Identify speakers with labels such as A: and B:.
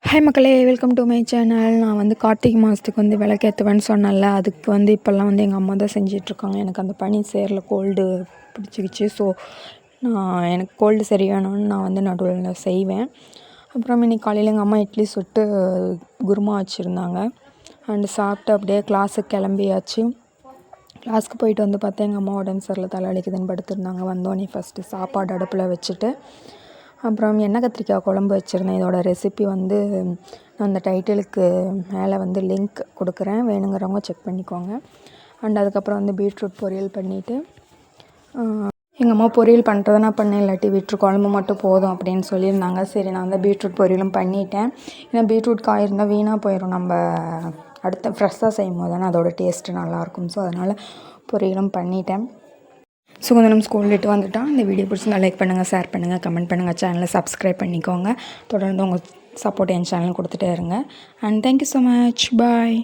A: Hi மக்களே, welcome to my channel. நான் வந்து கார்த்திகை மாதத்துக்கு வந்து விளக்கேற்றுவேன்னு சொன்னேன்ல, அதுக்கு வந்து இப்போல்லாம் வந்து எங்கள் அம்மா தான் செஞ்சிட்ருக்காங்க. எனக்கு அந்த பனி சேரில் கோல்டு பிடிச்சிக்கிச்சு. ஸோ எனக்கு கோல்டு சரியானோன்னு நான் வந்து நடுவில் செய்வேன். அப்புறம் இன்னைக்கு காலையில் எங்கள் அம்மா இட்லி சுட்டு குருமா வச்சுருந்தாங்க. அண்டு சாப்பிட்டு அப்படியே கிளாஸுக்கு கிளம்பியாச்சு. கிளாஸ்க்கு போயிட்டு வந்து பார்த்தா எங்கள் அம்மா உடம்பு சரியில்லை, தலைவலிக்குதுன்னு படுத்திருந்தாங்க. வந்தோடனே ஃபஸ்ட்டு சாப்பாடு அடுப்பில் வச்சுட்டு அப்புறம் எண்ணெய் கத்திரிக்காய் குழம்பு வச்சுருந்தேன். இதோட ரெசிபி வந்து நான் அந்த டைட்டிலுக்கு மேலே வந்து லிங்க் கொடுக்குறேன், வேணுங்கிறவங்க செக் பண்ணிக்கோங்க. அண்ட் அதுக்கப்புறம் வந்து பீட்ரூட் பொரியல் பண்ணிவிட்டு எங்கள் அம்மா பொரியல் பண்ணுறதுனா பண்ணேன், இல்லாட்டி பீட்ரூட் குழம்பு மட்டும் போதும் அப்படின்னு சொல்லியிருந்தாங்க. சரி, நான் வந்து பீட்ரூட் பொரியலும் பண்ணிட்டேன். ஏன்னா பீட்ரூட் காய் இருந்தால் வீணாக போயிடும், நம்ம அடுத்த ஃப்ரெஷ்ஷாக செய்யும் போது தானே அதோட டேஸ்ட்டு நல்லாயிருக்கும். ஸோ அதனால் பொரியலும் பண்ணிட்டேன். சுகந்தனம் ஸ்கூல் விட்டு வந்துட்டான். இந்த வீடியோ பிடிச்சிருந்தா லைக் பண்ணுங்கள், ஷேர் பண்ணுங்கள், கமெண்ட் பண்ணுங்கள், சேனலை சப்ஸ்கிரைப் பண்ணிக்கோங்க. தொடர்ந்து உங்கள் சப்போர்ட் என் சேனல் கொடுத்துட்டே இருங்க. And thank you so much. Bye.